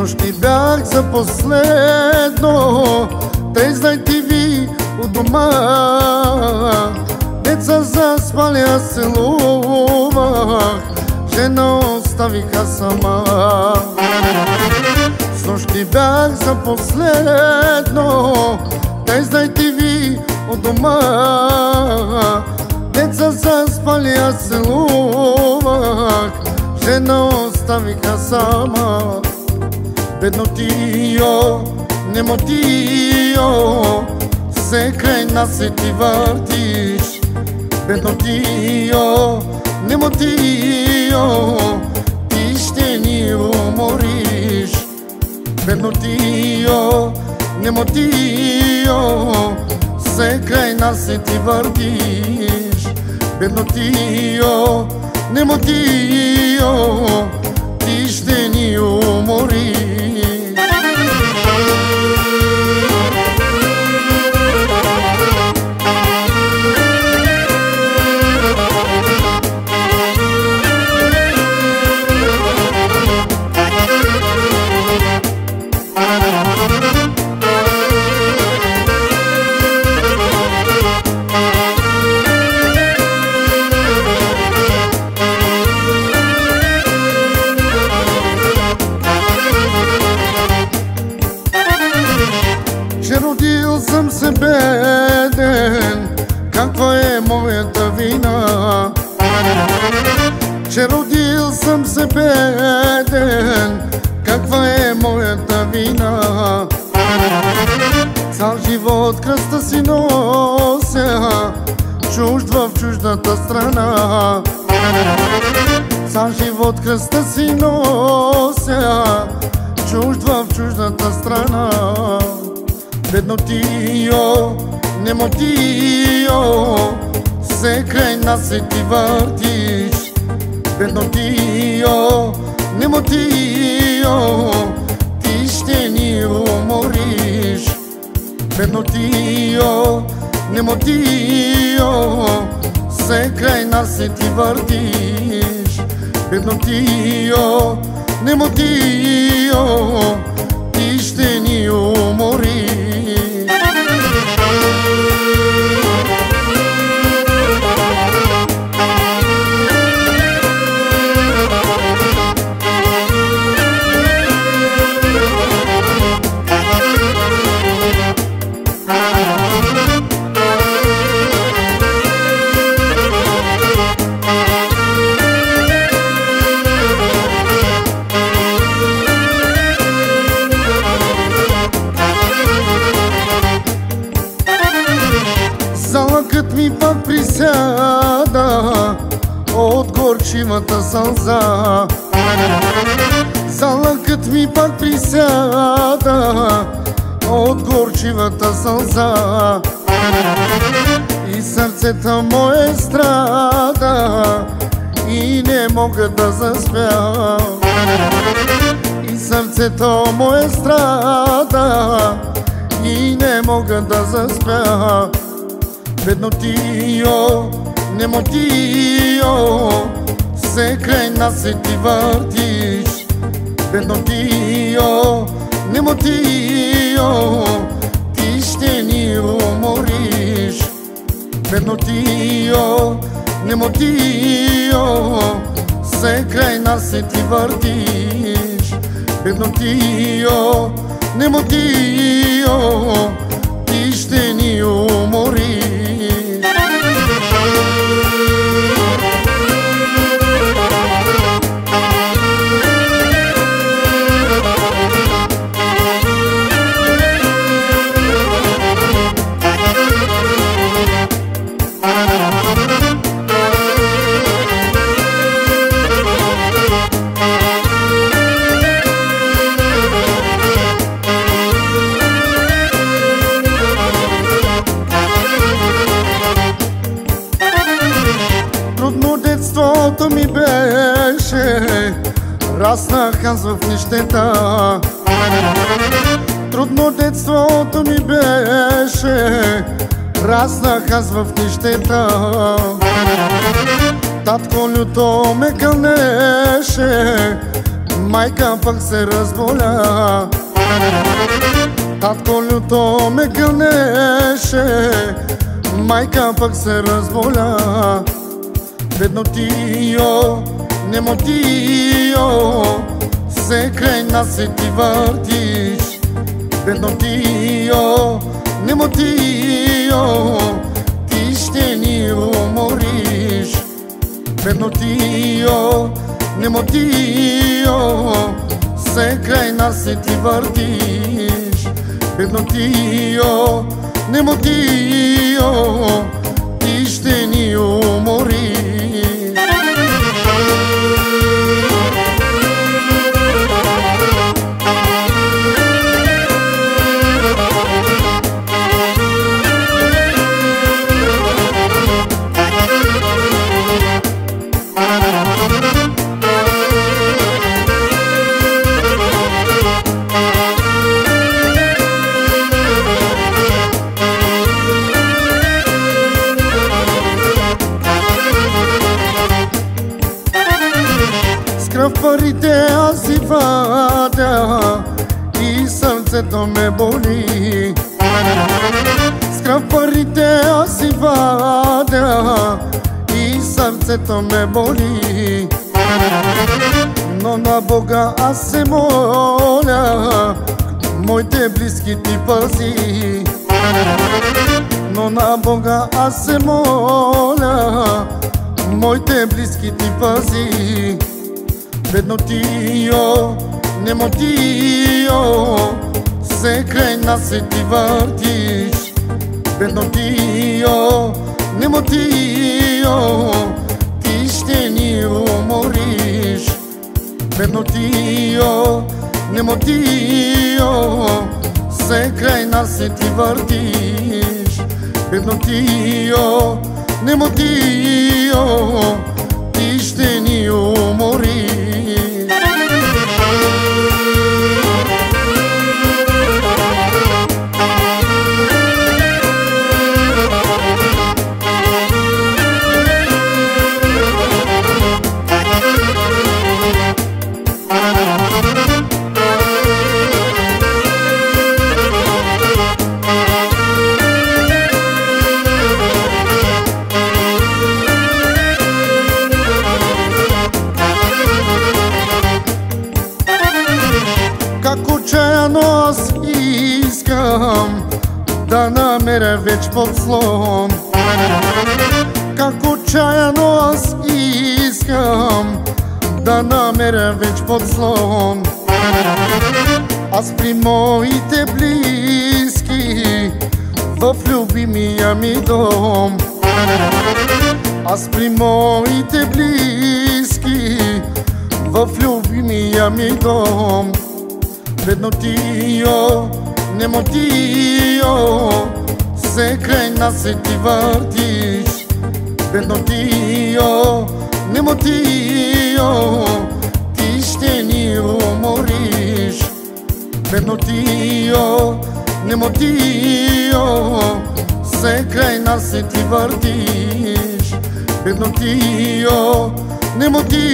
Нощи бях за последно, Трездай TV у дома. Деца заспали, аз целувах, жена оставиха сама. С нощи бях за последно, Трездай TV у дома. Деца заспали, аз целувах, жена оставиха сама. Бедно тио, немо тио, все край нас се ти въртиш. Бедно тио, немо тио, ти ще ни умориш. Бедно тио, немо тио, все край нас се ти въртиш. Бедно тио, немо тио, ти ще ни умориш. Че родил съм се беден, каква е моята вина? Че родил съм се беден, каква е моята вина? Цял живот кръста си нося, чужд в чуждата страна. Цял живот кръста си нося, чужд в чуждата страна. Бедно тио, немо тио, все край нас се ти въртиш. Бедно тио, немо тио, ти ще ни умориш. Бедно тио, немо тио, все край нас се ти въртиш. Бедно тио, немо тио, ти ще ни умориш. Залъкът ми пак присяда от горчивата сълза. Залъкът ми пак присяда от горчивата сълза. И сърцето мое страда и не мога да заспя. И сърцето мое страда и не мога да заспя. Бедно тио, немо тио, все край нас се ти въртиш. Бедно тио, немо тио, ти ще ни умориш. Бедно тио, немо тио, все край нас се ти въртиш. Бедно тио, немо тио, ти ще ни умориш. раснах аз в нищета. Трудно детството ми беше, раснах аз в нищета. Татко люто ме кълнеше, майка пък се разболя. Татко люто ме кълнеше, майка пък се разболя. Бедно тио, немо тио, се край нас и ти въртиш. Бедно тио, немо тио, ти ще ни умориш. Бедно тио, немо тио, се край нас и ти въртиш. Бедно тио, немо тио, ти ще ни умориш. В парите аз си вадя и сърцето ме боли. С кръв парите аз си вадя и сърцето ме боли. Но на Бога аз се моля, моите близки ти пази. Но на Бога аз се моля, моите близки ти пази. Бедно тио, немо тио, се край нас и ти въртиш. Бедно тио, немо тио, ти ще ни умориш. Бедно тио, немо тио, се край нас и ти въртиш. Бедно тио, немо тио, ти ще ни умориш. Как отчаяно аз искам да намеря веч подслон. Как отчаяно аз искам да намеря веч подслон. Аз при моите близки в любимия ми дом. Аз при моите близки в любимия ми дом. Бедно тио, немо тио, се край нас и ти въртиш. Бедно тио, немо тио, ти ще ни умориш. Бедно тио, немо тио, се край нас и ти въртиш. Бедно тио, немо тио,